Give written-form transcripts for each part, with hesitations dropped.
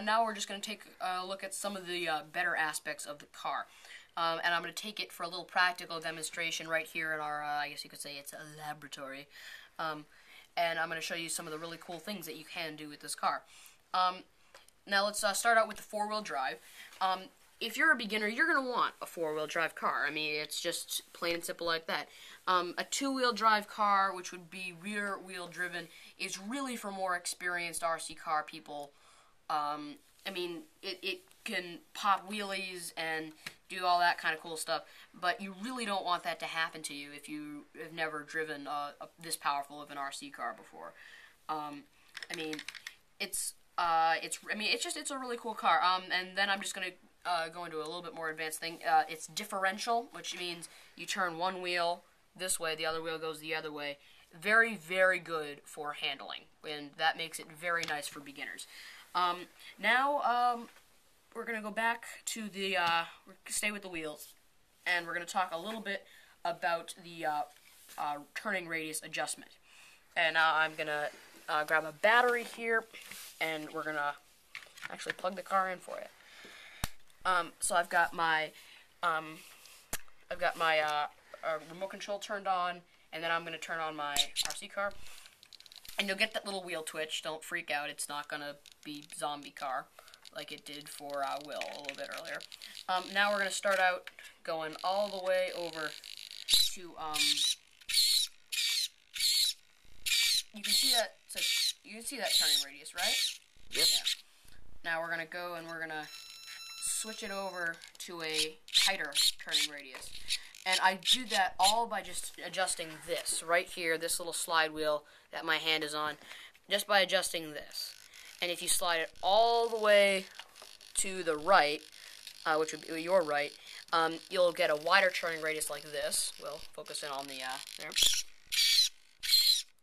Now we're just going to take a look at some of the better aspects of the car. And I'm going to take it for a little practical demonstration right here in our, I guess you could say it's a laboratory. And I'm going to show you some of the really cool things that you can do with this car. Now let's start out with the four-wheel drive. If you're a beginner, you're going to want a four-wheel drive car. I mean, it's just plain and simple like that. A two-wheel drive car, which would be rear-wheel driven, is really for more experienced RC car people. I mean, it can pop wheelies and do all that kind of cool stuff, but you really don't want that to happen to you if you have never driven this powerful of an RC car before. I mean, it's a really cool car. And then I'm just gonna go into a little bit more advanced thing. It's differential, which means you turn one wheel this way, the other wheel goes the other way. Very, very good for handling, and that makes it very nice for beginners. Now, we're going to go back to the, stay with the wheels, and we're going to talk a little bit about the turning radius adjustment. And now I'm going to grab a battery here, and we're going to actually plug the car in for it. So I've got my remote control turned on, and then I'm going to turn on my RC car. And you'll get that little wheel twitch. Don't freak out. It's not going to be zombie car like it did for Will a little bit earlier. Now we're going to start out going all the way over to, you can see that, you can see that turning radius, right? Yep. Yeah. Now we're going to go and we're going to switch it over to a tighter turning radius. And I do that all by just adjusting this right here, this little slide wheel that my hand is on, just by adjusting this. And if you slide it all the way to the right, which would be your right, you'll get a wider turning radius like this. We'll focus in on the, there.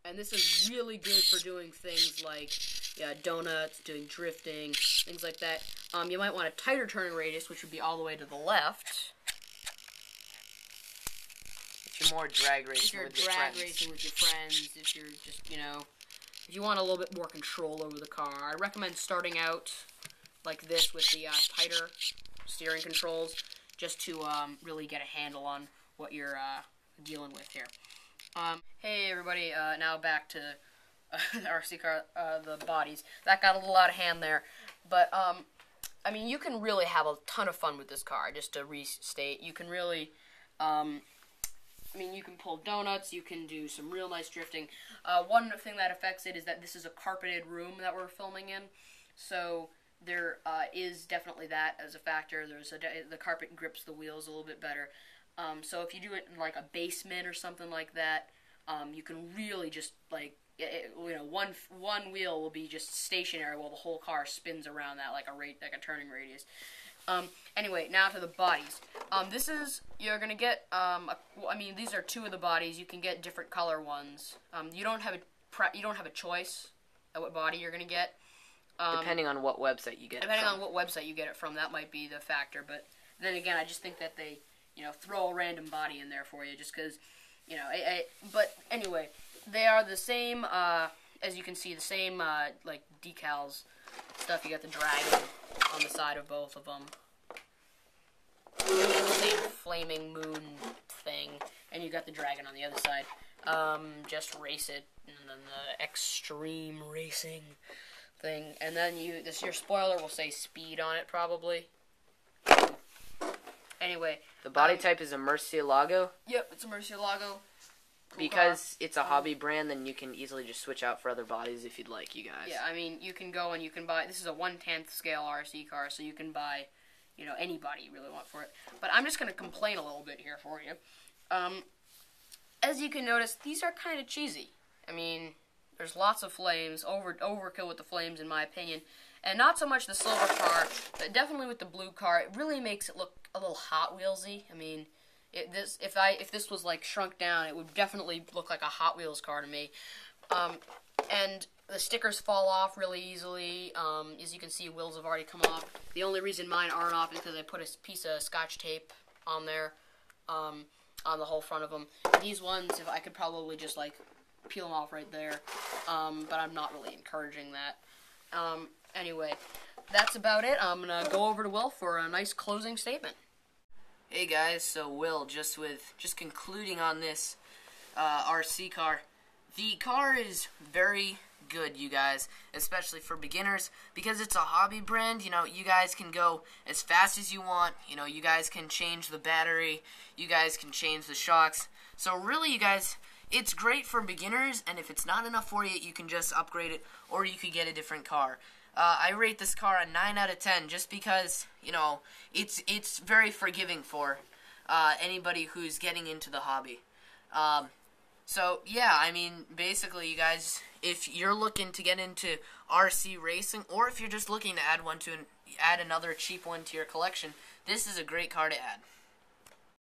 And this is really good for doing things like donuts, doing drifting, things like that. You might want a tighter turning radius, which would be all the way to the left. If you're more drag racing with your friends. If you're just, if you want a little bit more control over the car. I recommend starting out like this with the tighter steering controls, just to really get a handle on what you're dealing with here. Hey everybody, now back to the RC car, the bodies. That got a little out of hand there, but I mean, you can really have a ton of fun with this car. Just to restate, you can really, I mean, you can pull donuts, you can do some real nice drifting. One thing that affects it is that this is a carpeted room that we're filming in, so there is definitely that as a factor. The carpet grips the wheels a little bit better. So if you do it in like a basement or something like that, you can really just like, one wheel will be just stationary while the whole car spins around that like a turning radius. Anyway, now to the bodies. You're gonna get, I mean, these are two of the bodies. You can get different color ones. You don't have a choice of what body you're gonna get. Depending on what website you get it from. Depending on what website you get it from, that might be the factor. But then again, I just think that they, throw a random body in there for you just because, but anyway, they are the same, as you can see, the same, like, decals stuff. You got the dragon on the side of both of them. The same flaming moon thing, and you got the dragon on the other side. Just race it, and then the extreme racing thing, and then your spoiler will say speed on it probably. Anyway, the body type is a Murcielago. Yep, it's a Murcielago. Because it's a hobby brand, then you can easily just switch out for other bodies if you'd like, you guys. Yeah, I mean, you can go and you can buy, this is a 1/10 scale RC car, so you can buy, any body you really want for it. But I'm just going to complain a little bit here for you. As you can notice, these are kind of cheesy. I mean, there's lots of flames, overkill with the flames in my opinion, and not so much the silver car, but definitely with the blue car. It really makes it look a little Hot Wheelsy. I mean, if this was like shrunk down, it would definitely look like a Hot Wheels car to me. And the stickers fall off really easily. As you can see, wheels have already come off. The only reason mine aren't off is because I put a piece of Scotch tape on there, on the whole front of them. These ones, if I could probably just like peel them off right there, but I'm not really encouraging that. Anyway, that's about it. I'm gonna go over to Will for a nice closing statement. Hey guys, so Will, just concluding on this RC car. The car is very good, you guys, especially for beginners, because it's a hobby brand. You know, you guys can go as fast as you want. You know, you guys can change the battery, you guys can change the shocks. So really, you guys, it's great for beginners, and if it's not enough for you, you can just upgrade it, or you could get a different car. I rate this car a 9 out of 10 just because, you know, it's very forgiving for anybody who's getting into the hobby. So, yeah, I mean, basically, you guys, if you're looking to get into RC racing, or if you're just looking to add another cheap one to your collection, this is a great car to add.